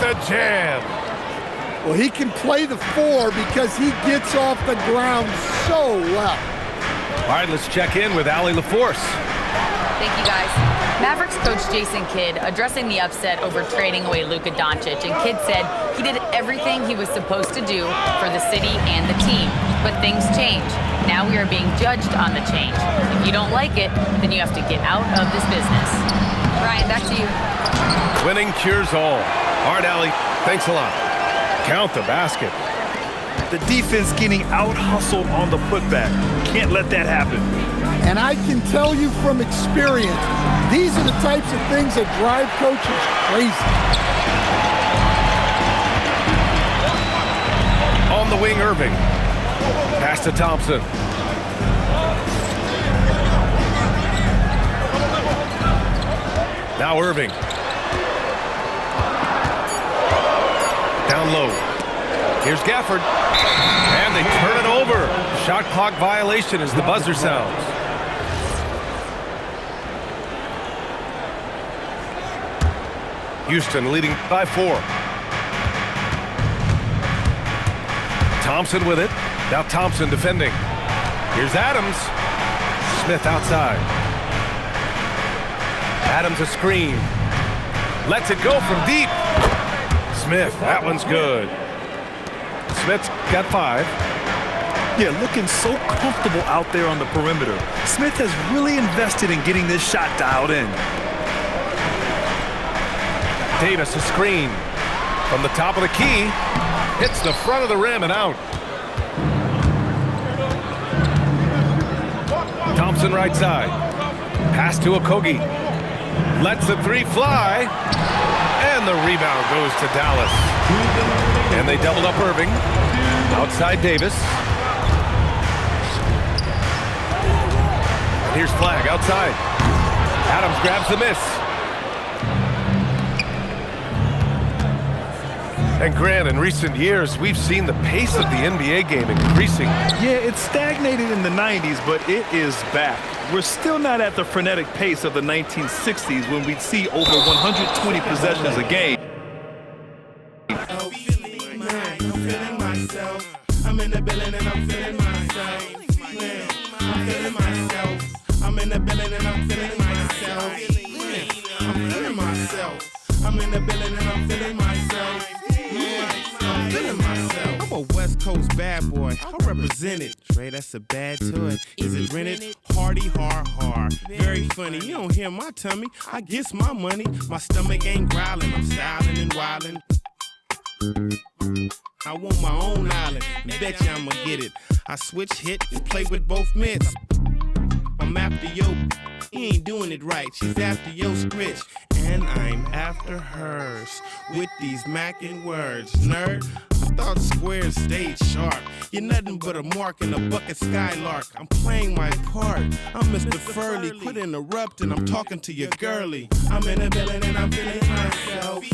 the jam. Well, he can play the 4 because he gets off the ground so well. All right, let's check in with Allie LaForce. Thank you, guys. Mavericks coach Jason Kidd addressing the upset over trading away Luka Doncic, and Kidd said he did everything he was supposed to do for the city and the team. But things change. Now we are being judged on the change. If you don't like it, then you have to get out of this business. Ryan, back to you. Winning cures all. All right, Allie, thanks a lot. Count the basket. The defense getting out-hustled on the putback. Can't let that happen. And I can tell you from experience, these are the types of things that drive coaches crazy. On the wing, Irving. Pass to Thompson. Now Irving. Down low. Here's Gafford. And they turn it over. Shot clock violation as the buzzer sounds. Houston leading by 4. Thompson with it. Now Thompson defending. Here's Adams. Smith outside. Adams a screen. Lets it go from deep. Smith, that one's good. Smith's got 5. Yeah, looking so comfortable out there on the perimeter. Smith has really invested in getting this shot dialed in. Davis a screen. From the top of the key. Hits the front of the rim and out. Thompson right side. Pass to Okogie. Lets the 3 fly. And the rebound goes to Dallas. And they doubled up Irving. Outside Davis. And here's Flagg outside. Adams grabs the miss. And Grant, in recent years, we've seen the pace of the NBA game increasing. Yeah, it stagnated in the 90s, but it is back. We're still not at the frenetic pace of the 1960s when we'd see over 120 possessions a game. I'm feeling myself. I'm in the building and I'm feeling myself. Man, I'm feeling myself. I'm in the building and I'm feeling myself. Man, I'm feeling myself. I'm in the building and I'm feeling myself. Man, I'm feeling myself. I'm a West Coast bad boy. I represent it. Trey, that's a bad toy. Is it rented? Hardy, hard. Very funny. You don't hear my tummy. I guess my money. My stomach ain't growling. I'm styling and wilding. I want my own island, bet you I'ma get it. I switch hit and play with both mitts. I'm after yo, he ain't doing it right. She's after yo scritch, and I'm after hers. With these mackin' words, nerd. I thought squares stayed sharp. You're nothing but a mark in a bucket skylark. I'm playing my part. I'm Mr. Furley. Quit interrupting. I'm talking to your girlie. I'm in the building and I'm feeling myself.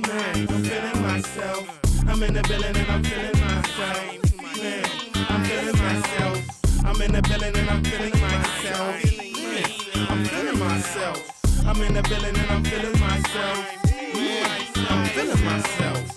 Man, I'm feeling myself. I'm in the building and I'm feeling myself. Man, I'm feeling myself. I'm in the building and I'm feeling myself. Man, I'm feeling myself. I'm in the building and I'm feeling myself. Man, I'm feeling myself.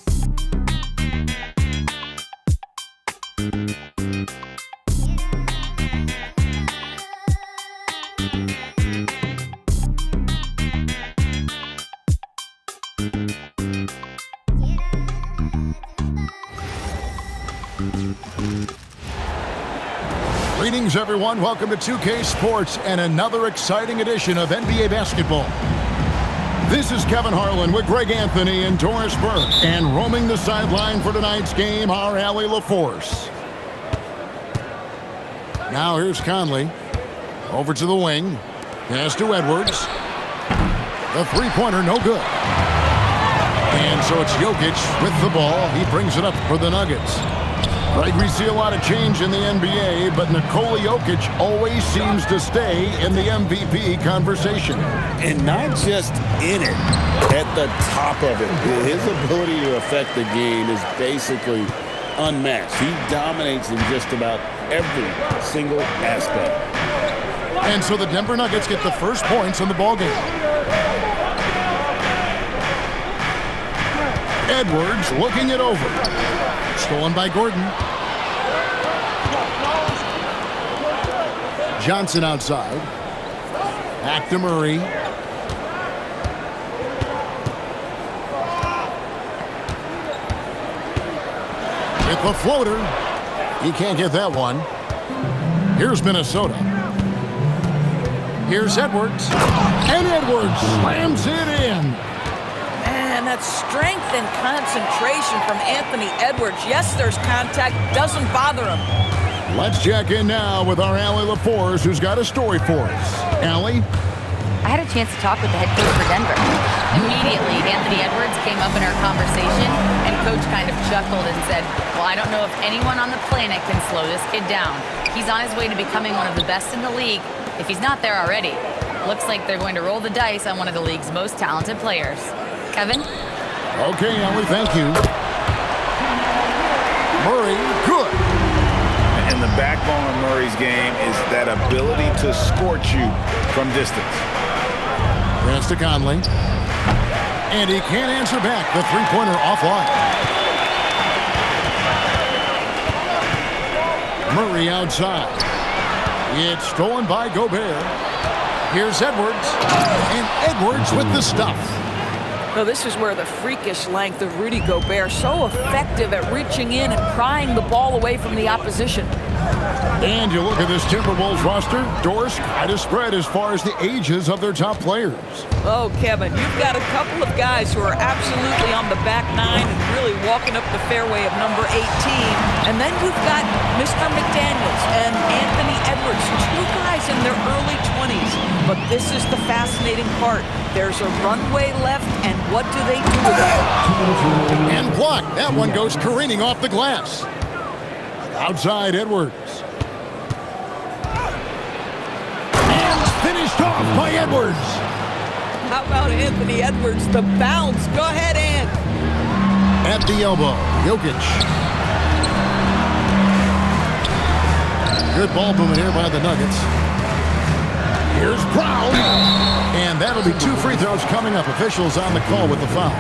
Greetings, everyone. Welcome to 2K Sports and another exciting edition of NBA basketball. This is Kevin Harlan with Greg Anthony and Doris Burke. And roaming the sideline for tonight's game, our Allie LaForce. Now here's Conley. Over to the wing. Pass to Edwards. The three-pointer, no good. And so it's Jokic with the ball. He brings it up for the Nuggets. Right, we see a lot of change in the NBA, but Nikola Jokic always seems to stay in the MVP conversation. And not just in it, at the top of it. His ability to affect the game is basically unmatched. He dominates in just about every single aspect. And so the Denver Nuggets get the first points in the ballgame. Edwards looking it over. Stolen by Gordon. Johnson outside. Back to Murray. With the floater. He can't get that one. Here's Minnesota. Here's Edwards. And Edwards slams it in. Man, that's strength and concentration from Anthony Edwards. Yes, there's contact. Doesn't bother him. Let's check in now with our Allie LaForce, who's got a story for us. Allie? I had a chance to talk with the head coach for Denver. Immediately, Anthony Edwards came up in our conversation, and coach kind of chuckled and said, well, I don't know if anyone on the planet can slow this kid down. He's on his way to becoming one of the best in the league, if he's not there already. Looks like they're going to roll the dice on one of the league's most talented players. Kevin? Okay, Allie, thank you. Murray, good. And the backbone of Murray's game is that ability to scorch you from distance. Pass to Conley. And he can't answer back. The three-pointer offline. Murray outside. It's stolen by Gobert. Here's Edwards. And Edwards with the stuff. No, this is where the freakish length of Rudy Gobert, so effective at reaching in and prying the ball away from the opposition. And you look at this Timberwolves roster, doors quite a spread as far as the ages of their top players. Oh, Kevin, you've got a couple of guys who are absolutely on the back nine and really walking up the fairway of number 18. And then you've got Mr. McDaniels and Anthony Edwards, two guys in their early 20s. But this is the fascinating part. There's a runway left, and what do they do with it? And blocked. That one goes careening off the glass. Outside Edwards. And finished off by Edwards. How about Anthony Edwards? The bounce. Go ahead, Ant. At the elbow, Jokic. Good ball movement here by the Nuggets. Here's Brown. And that'll be 2 free throws coming up. Officials on the call with the foul.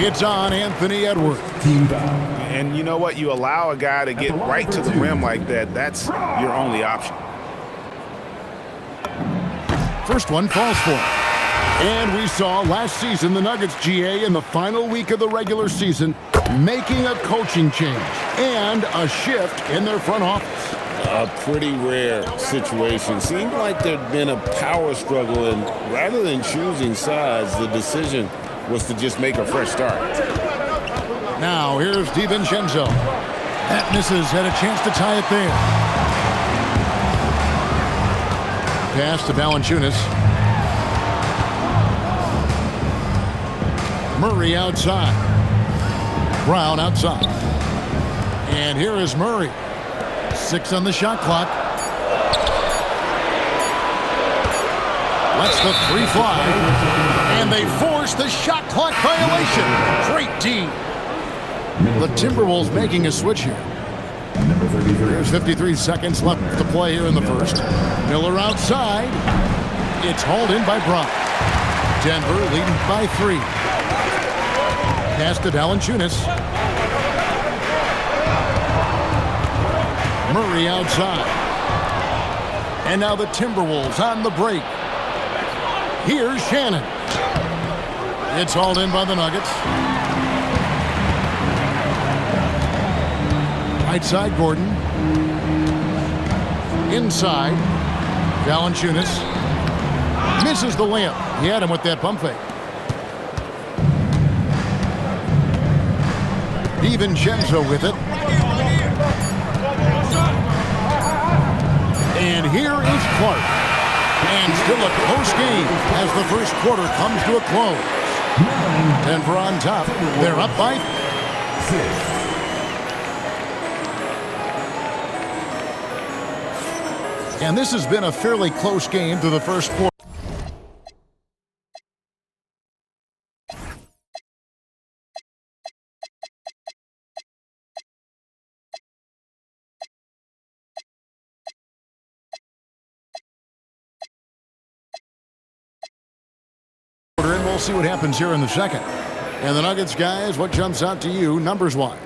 It's on Anthony Edwards. And you know what? You allow a guy to get right to the rim like that. That's your only option. First one falls for him. And we saw last season the Nuggets, GA, in the final week of the regular season, making a coaching change and a shift in their front office. A pretty rare situation. Seemed like there'd been a power struggle, and rather than choosing sides, the decision was to just make a fresh start. Now here's DiVincenzo. That misses, had a chance to tie it there. Pass to Valanciunas. Murray outside. Brown outside. And here is Murray. 6 on the shot clock. Lets the 3 fly. And they force the shot clock violation. Great D. The Timberwolves making a switch here. There's 53 seconds left to play here in the first. Miller outside. It's hauled in by Brown. Denver leading by 3. Pass to Valanciunas. Murray outside. And now the Timberwolves on the break. Here's Shannon. It's hauled in by the Nuggets. Right side, Gordon. Inside, Valanciunas. Misses the layup. He had him with that pump fake. DiVincenzo with it. And here is Clark. And still a close game as the first quarter comes to a close. Denver on top. They're up by 6. And this has been a fairly close game to the first quarter. And we'll see what happens here in the second. And the Nuggets, guys, what jumps out to you numbers-wise?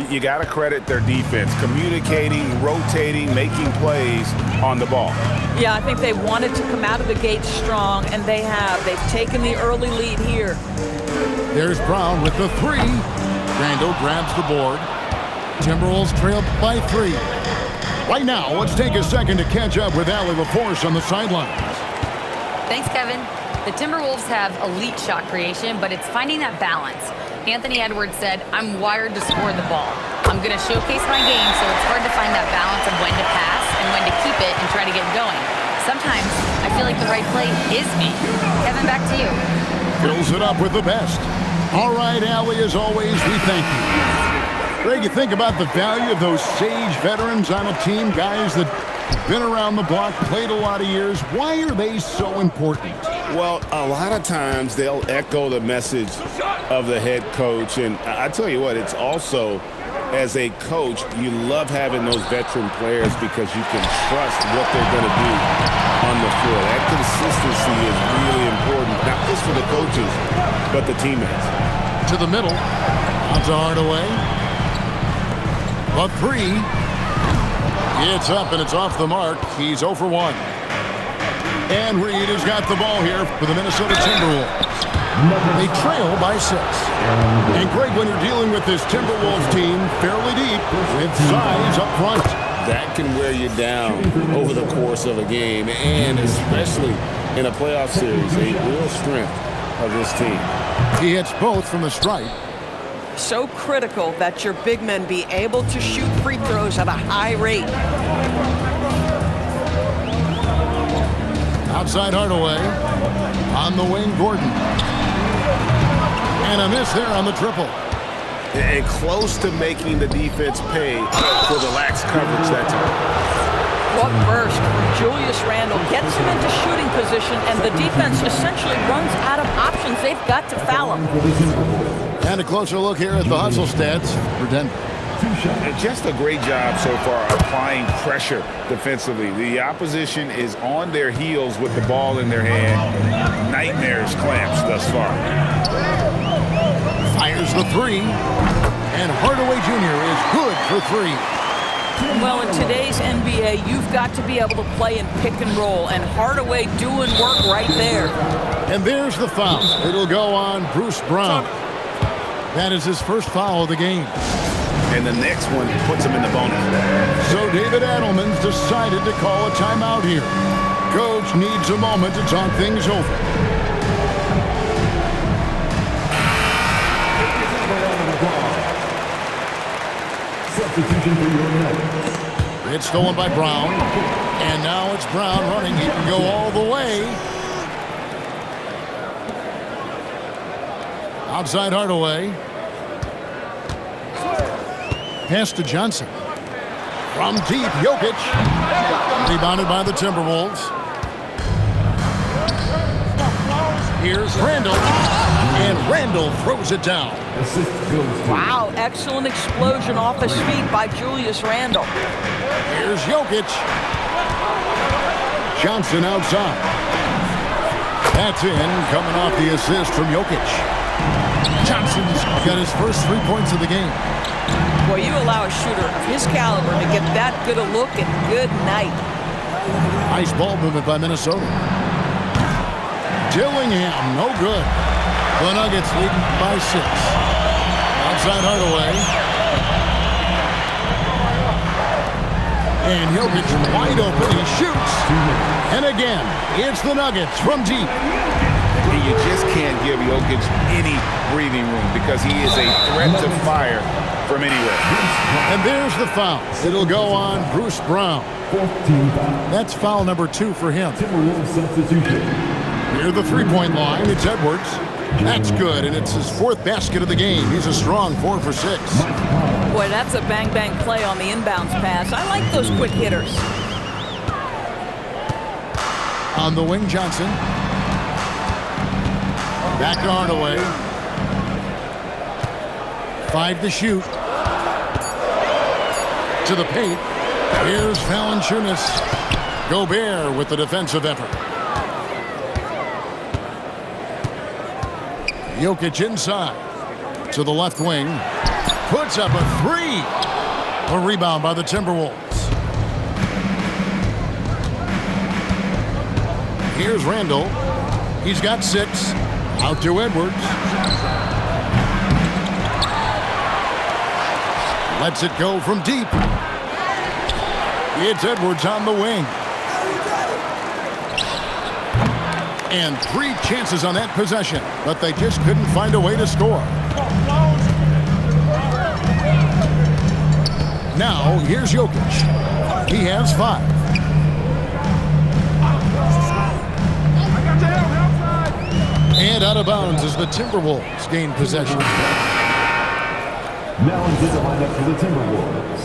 You got to credit their defense, communicating, rotating, making plays on the ball. Yeah, I think they wanted to come out of the gate strong, and they have. They've taken the early lead here. There's Brown with the three. Randall grabs the board. Timberwolves trail by 3. Right now, let's take a second to catch up with Allie LaForce on the sidelines. Thanks, Kevin. The Timberwolves have elite shot creation, but it's finding that balance. Anthony Edwards said, "I'm wired to score the ball. I'm going to showcase my game, so it's hard to find that balance of when to pass and when to keep it and try to get going. Sometimes I feel like the right play is me." Kevin, back to you. Fills it up with the best. All right, Allie, as always, we thank you. Greg, you think about the value of those sage veterans on a team, guys that have been around the block, played a lot of years. Why are they so important? Well, a lot of times they'll echo the message of the head coach. And I tell you what, it's also, as a coach, you love having those veteran players because you can trust what they're going to do on the floor. That consistency is really important, not just for the coaches, but the teammates. To the middle. On to Hardaway. A 3. It's up and it's off the mark. He's 0 for 1. And Reed has got the ball here for the Minnesota Timberwolves. They trail by 6. And Greg, when you're dealing with this Timberwolves team fairly deep with size up front, that can wear you down over the course of a game, and especially in a playoff series, a real strength of this team. He hits both from the stripe. So critical that your big men be able to shoot free throws at a high rate. Outside Hardaway. On the wing, Gordon. And a miss there on the triple. And close to making the defense pay for the lax coverage that time. What burst from Julius Randle gets him into shooting position, and the defense essentially runs out of options. They've got to foul him. And a closer look here at the hustle stats for Denver. Just a great job so far applying pressure defensively. The opposition is on their heels with the ball in their hand. Nightmares clamps thus far. Fires the 3. And Hardaway Jr. is good for 3. Well, in today's NBA, you've got to be able to play in pick and roll, and Hardaway doing work right there. And there's the foul. It'll go on Bruce Brown. That is his first foul of the game. And the next one puts him in the bonus. So David Adelman's decided to call a timeout here. Coach needs a moment to talk things over. It's stolen by Brown. And now it's Brown running. He can go all the way. Outside Hardaway. Pass to Johnson. From deep, Jokic. Rebounded by the Timberwolves. Here's Randall. And Randall throws it down. Wow, excellent explosion off his feet by Julius Randle. Here's Jokic. Johnson outside. That's in, coming off the assist from Jokic. Johnson's got his first 3 points of the game. Well, you allow a shooter of his caliber to get that good a look, and good night. Nice ball movement by Minnesota. Dillingham, no good. The Nuggets leading by 6. Outside Hardaway. And Jokic wide open. He shoots. And again, it's the Nuggets from deep. And you just can't give Jokic any breathing room because he is a threat to fire from anywhere. And there's the foul. It'll go on Bruce Brown. That's foul number 2 for him. Near the three-point line, it's Edwards. That's good, and it's his 4th basket of the game. He's a strong 4 for 6. Boy, that's a bang-bang play on the inbounds pass. I like those quick hitters. On the wing, Johnson. Back to Hardaway. 5 to shoot. To the paint. Here's Valanciunas. Gobert with the defensive effort. Jokic inside to the left wing. Puts up a three. A rebound by the Timberwolves. Here's Randall. He's got 6. Out to Edwards. Lets it go from deep. It's Edwards on the wing. And 3 chances on that possession, but they just couldn't find a way to score. Now, here's Jokic. He has 5. And out of bounds as the Timberwolves gain possession. Now into the lineup for the Timberwolves.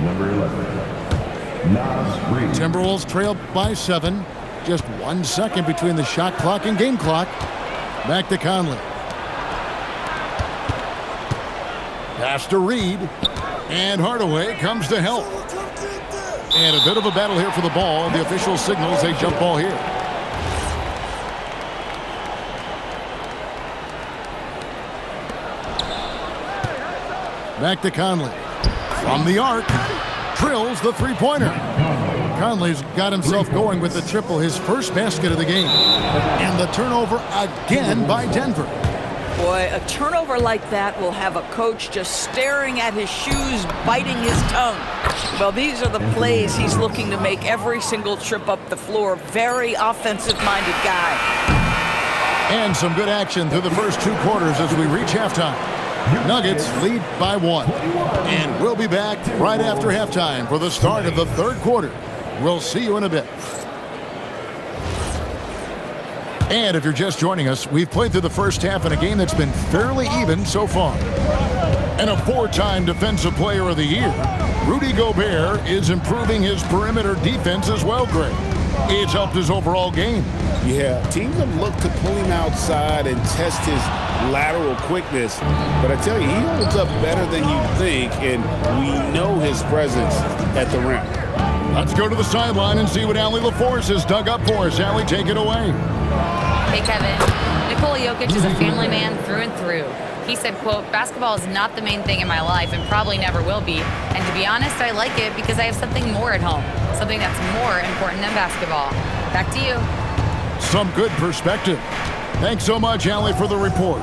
Number 11, Naz Reid. Timberwolves trail by 7. Just 1 second between the shot clock and game clock. Back to Conley. Pass to Reed. And Hardaway comes to help. And a bit of a battle here for the ball. The official signals a jump ball here. Back to Conley. From the arc. Drills the three-pointer. Conley's got himself going with the triple, his first basket of the game. And the turnover again by Denver. Boy, a turnover like that will have a coach just staring at his shoes, biting his tongue. Well, these are the plays he's looking to make every single trip up the floor. Very offensive-minded guy. And some good action through the first 2 quarters as we reach halftime. Nuggets lead by 1. And we'll be back right after halftime for the start of the 3rd quarter. We'll see you in a bit. And if you're just joining us, we've played through the first half in a game that's been fairly even so far. And a 4-time Defensive Player of the Year, Rudy Gobert is improving his perimeter defense as well, Greg. It's helped his overall game. Yeah, teams have looked to pull him outside and test his lateral quickness. But I tell you, he holds up better than you think, and we know his presence at the rim. Let's go to the sideline and see what Allie LaForce has dug up for us. Allie, take it away. Hey, Kevin. Nikola Jokic is a family man through and through. He said, quote, "Basketball is not the main thing in my life and probably never will be. And to be honest, I like it because I have something more at home, something that's more important than basketball." Back to you. Some good perspective. Thanks so much, Allie, for the report.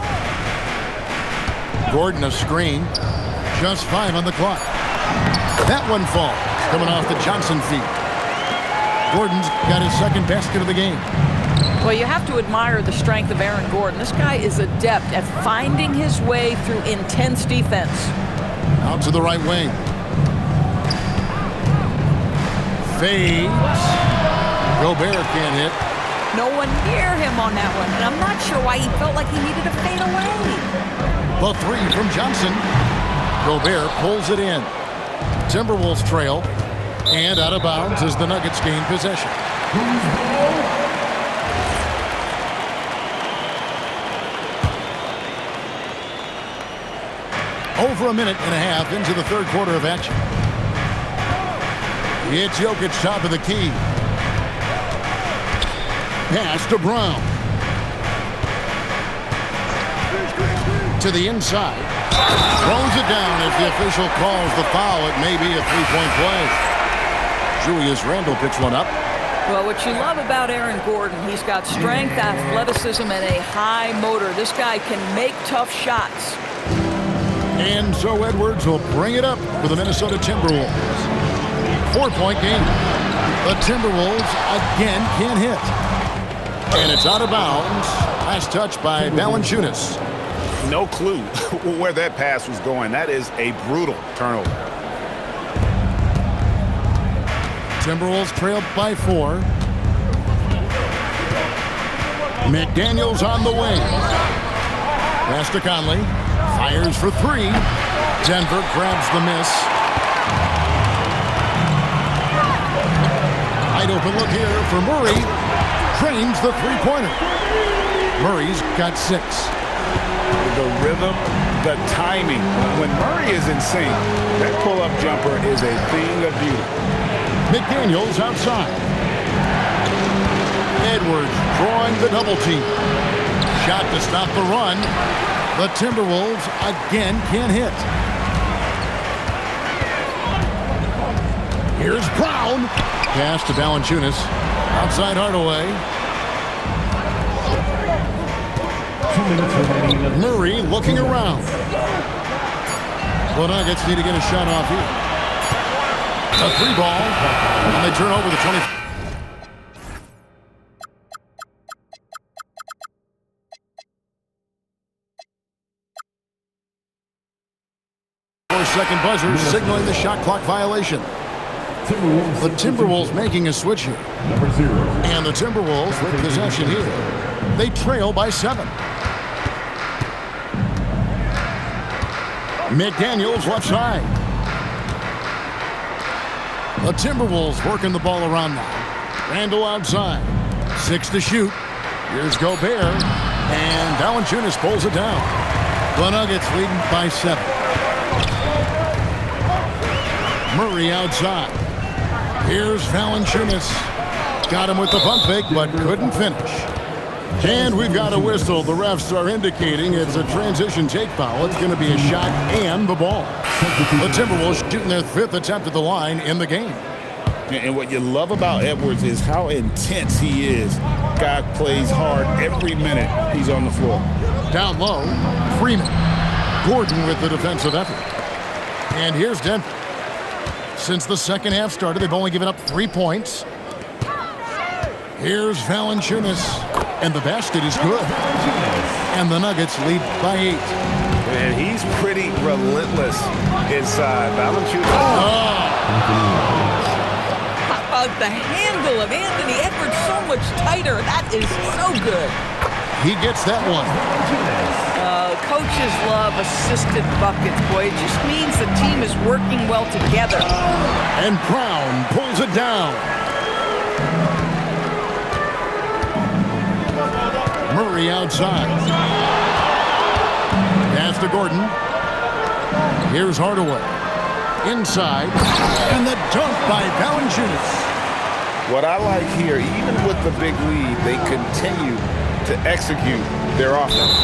Gordon a screen. Just 5 on the clock. That one falls, coming off the Johnson feet. Gordon's got his 2nd basket of the game. Well, you have to admire the strength of Aaron Gordon. This guy is adept at finding his way through intense defense. Out to the right wing. Fades. Gobert can't hit. No one near him on that one, and I'm not sure why he felt like he needed to fade away. The 3 from Johnson. Gobert pulls it in. Timberwolves trail. And out of bounds as the Nuggets gain possession. Over a minute and a half into the 3rd quarter of action. It's Jokic top of the key. Pass to Brown. To the inside. Throws it down as the official calls the foul. It may be a 3-point play. Julius Randle picks one up. Well, what you love about Aaron Gordon, he's got strength, athleticism, and a high motor. This guy can make tough shots. And so Edwards will bring it up for the Minnesota Timberwolves. 4-point game. The Timberwolves again can't hit. And it's out of bounds. Last touch by Valanciunas. No clue where that pass was going. That is a brutal turnover. Timberwolves trailed by 4. McDaniels on the wing. Pass to Conley. Fires for 3. Denver grabs the miss. Wide open look here for Murray. Trains the 3-pointer. Murray's got 6. The rhythm, the timing. When Murray is in sync, that pull-up jumper is a thing of beauty. McDaniels outside. Edwards drawing the double team. shot to stop the run. The Timberwolves again can't hit. Here's Brown. Pass to Valanciunas. Outside Hardaway. 2 minutes remaining. Murray looking around. The Nuggets need to get a shot off here. A 3 ball. And they turn over the 20. Second buzzer signaling the shot clock violation. The Timberwolves making a switch here. Number 0. And the Timberwolves with possession here. They trail by 7. McDaniels left side. The Timberwolves working the ball around now. Randall outside. 6 to shoot. Here's Gobert. And Valanciunas pulls it down. The Nuggets leading by 7. Murray outside. Here's Valanciunas. Got him with the pump fake, but couldn't finish. And we've got a whistle. The refs are indicating it's a transition take foul. It's going to be a shot and the ball. The Timberwolves shooting their 5th attempt at the line in the game. And what you love about Edwards is how intense he is. Guy plays hard every minute he's on the floor. Down low, Freeman. Gordon with the defensive effort. And here's Denver. Since the second half started, they've only given up 3 points. Here's Valanciunas. And the basket is good. And the Nuggets lead by 8. And he's pretty relentless inside. Valanciunas. How about the handle of Anthony Edwards so much tighter? That is so good. He gets that one. Coaches love assisted buckets, boy. It just means the team is working well together. And Brown pulls it down. Murray outside. Pass to Gordon. Here's Hardaway. Inside. And the dunk by Valanciunas. What I like here, even with the big lead, they continue to execute their offense.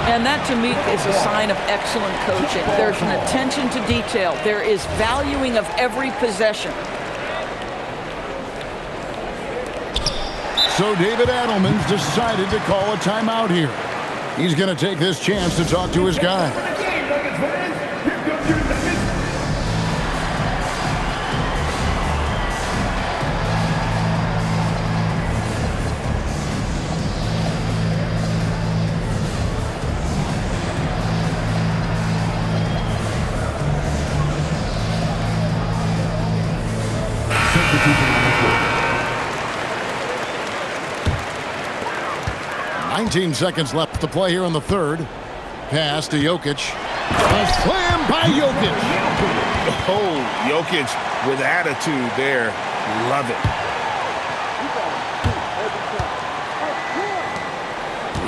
And that, to me, is a sign of excellent coaching. There's an attention to detail. There is valuing of every possession. So David Adelman's decided to call a timeout here. He's going to take this chance to talk to his guy. Substitution. 19 seconds left to play here in the third. Pass to Jokic. A slam by Jokic. Oh, Jokic with attitude there. Love it.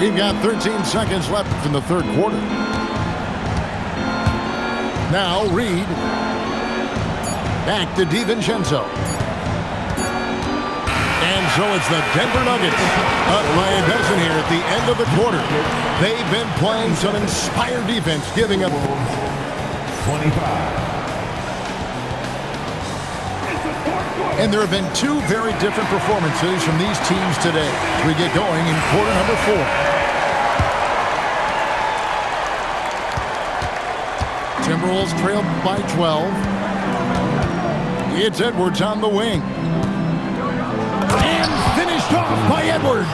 We've got 13 seconds left in the third quarter. Now Reed. Back to DiVincenzo. And so it's the Denver Nuggets up by a dozen here at the end of the quarter. They've been playing some inspired defense, giving up 25. And there have been 2 very different performances from these teams today. We get going in quarter number 4. Timberwolves trail by 12. It's Edwards on the wing. And finished off by Edwards.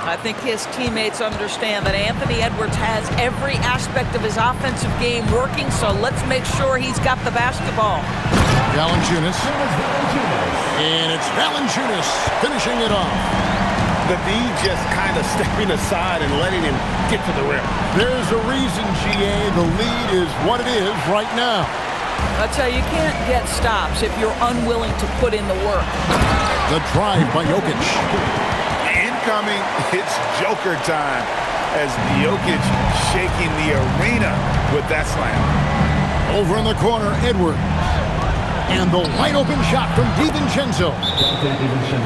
I think his teammates understand that Anthony Edwards has every aspect of his offensive game working, so let's make sure he's got the basketball. Valanciunas. And it's Valanciunas finishing it off. The D just kind of stepping aside and letting him get to the rim. There's a reason, GA, the lead is what it is right now. I tell you, you can't get stops if you're unwilling to put in the work. The drive by Jokic. Incoming, it's Joker time as Jokic shaking the arena with that slam. Over in the corner, Edwards. And the wide open shot from DiVincenzo.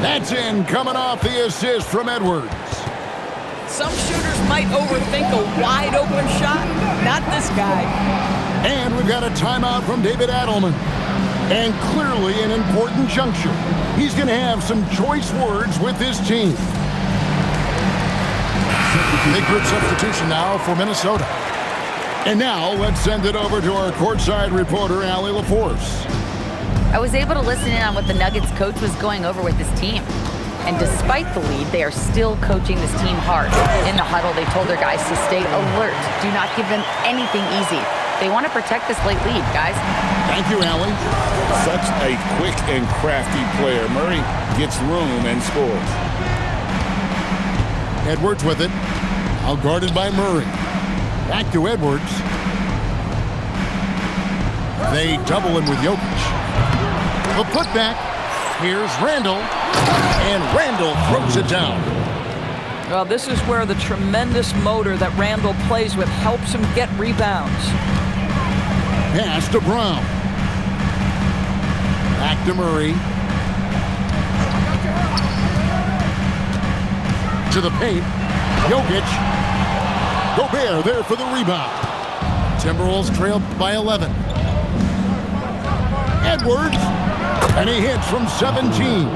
That's in, coming off the assist from Edwards. some shooters might overthink a wide open shot. Not this guy. And we've got a timeout from David Adelman. And clearly an important juncture. He's going to have some choice words with his team. Big group substitution now for Minnesota. And now let's send it over to our courtside reporter, Allie LaForce. I was able to listen in on what the Nuggets coach was going over with his team. And despite the lead, they are still coaching this team hard. In the huddle, they told their guys to stay alert. Do not give them anything easy. They want to protect this late lead, guys. Thank you, Allie. Such a quick and crafty player. Murray gets room and scores. Edwards with it. Out guarded by Murray. Back to Edwards. They double him with Jokic. The putback. Here's Randall. And Randall throws it down. Well, this is where the tremendous motor that Randall plays with helps him get rebounds. Pass to Brown. Back to Murray. To the paint. Jokic. Gobert there for the rebound. Timberwolves trail by 11. Edwards. And he hits from 17.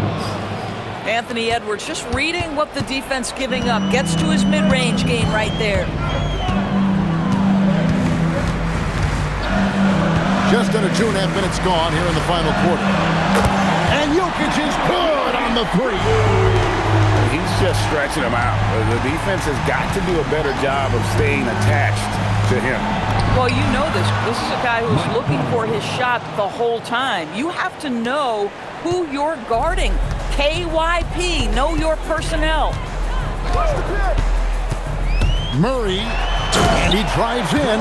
Anthony Edwards just reading what the defense giving up. Gets to his mid-range game right there. Just under 2.5 minutes gone here in the final quarter. And Jokic is good on the three. He's just stretching him out. The defense has got to do a better job of staying attached to him. Well, you know this. This is a guy who's looking for his shot the whole time. You have to know who you're guarding. KYP, know your personnel. Murray, and he drives in.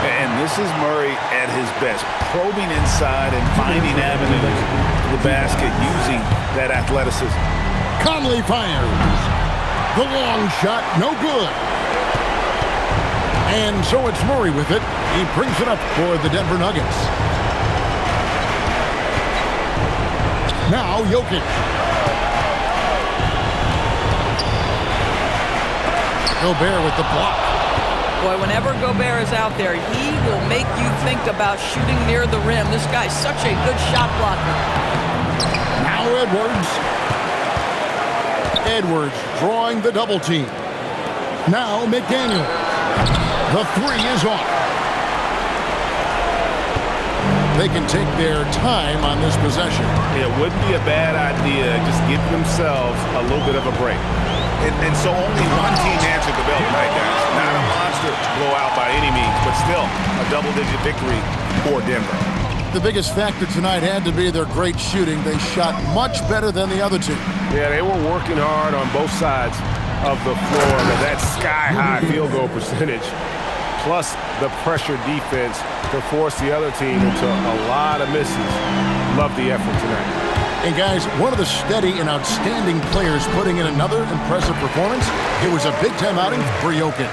And this is Murray at his best, probing inside and finding avenues to the basket using that athleticism. Conley fires. The long shot, no good. And so it's Murray with it. He brings it up for the Denver Nuggets. Now Jokic. Gobert with the block. Boy, whenever Gobert is out there, he will make you think about shooting near the rim. This guy's such a good shot blocker. Now Edwards. Edwards drawing the double team. Now McDaniel. The three is off. They can take their time on this possession. It wouldn't be a bad idea. Just give themselves a little bit of a break. And so only one team answered the bell tonight, guys. Not a monster blowout by any means, but still a double-digit victory for Denver. The biggest factor tonight had to be their great shooting. They shot much better than the other two. Yeah, they were working hard on both sides of the floor. But that sky-high field goal percentage, plus the pressure defense to force the other team into a lot of misses. Love the effort tonight. And guys, one of the steady and outstanding players putting in another impressive performance. It was a big-time outing for Jokic.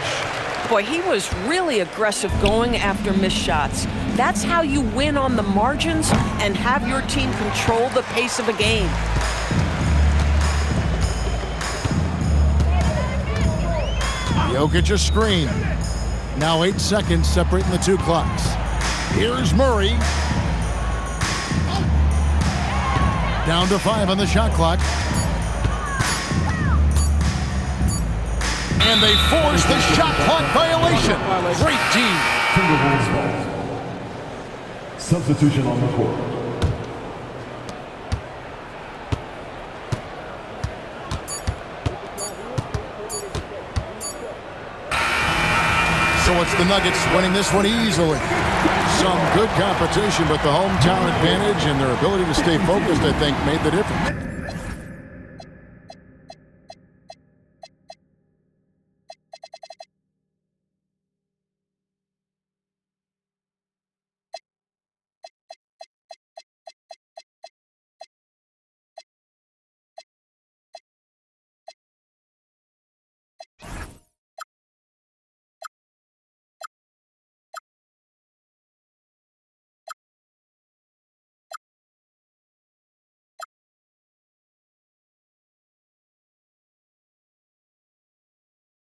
Boy, he was really aggressive going after missed shots. That's how you win on the margins and have your team control the pace of a game. Jokic a screen. Now 8 seconds separating the two clocks. Here's Murray. Down to 5 on the shot clock. And they force the shot clock violation. Great team. Timberwolves ball. Substitution on the court. So it's the Nuggets winning this one easily. Some good competition, but the hometown advantage and their ability to stay focused, I think, made the difference.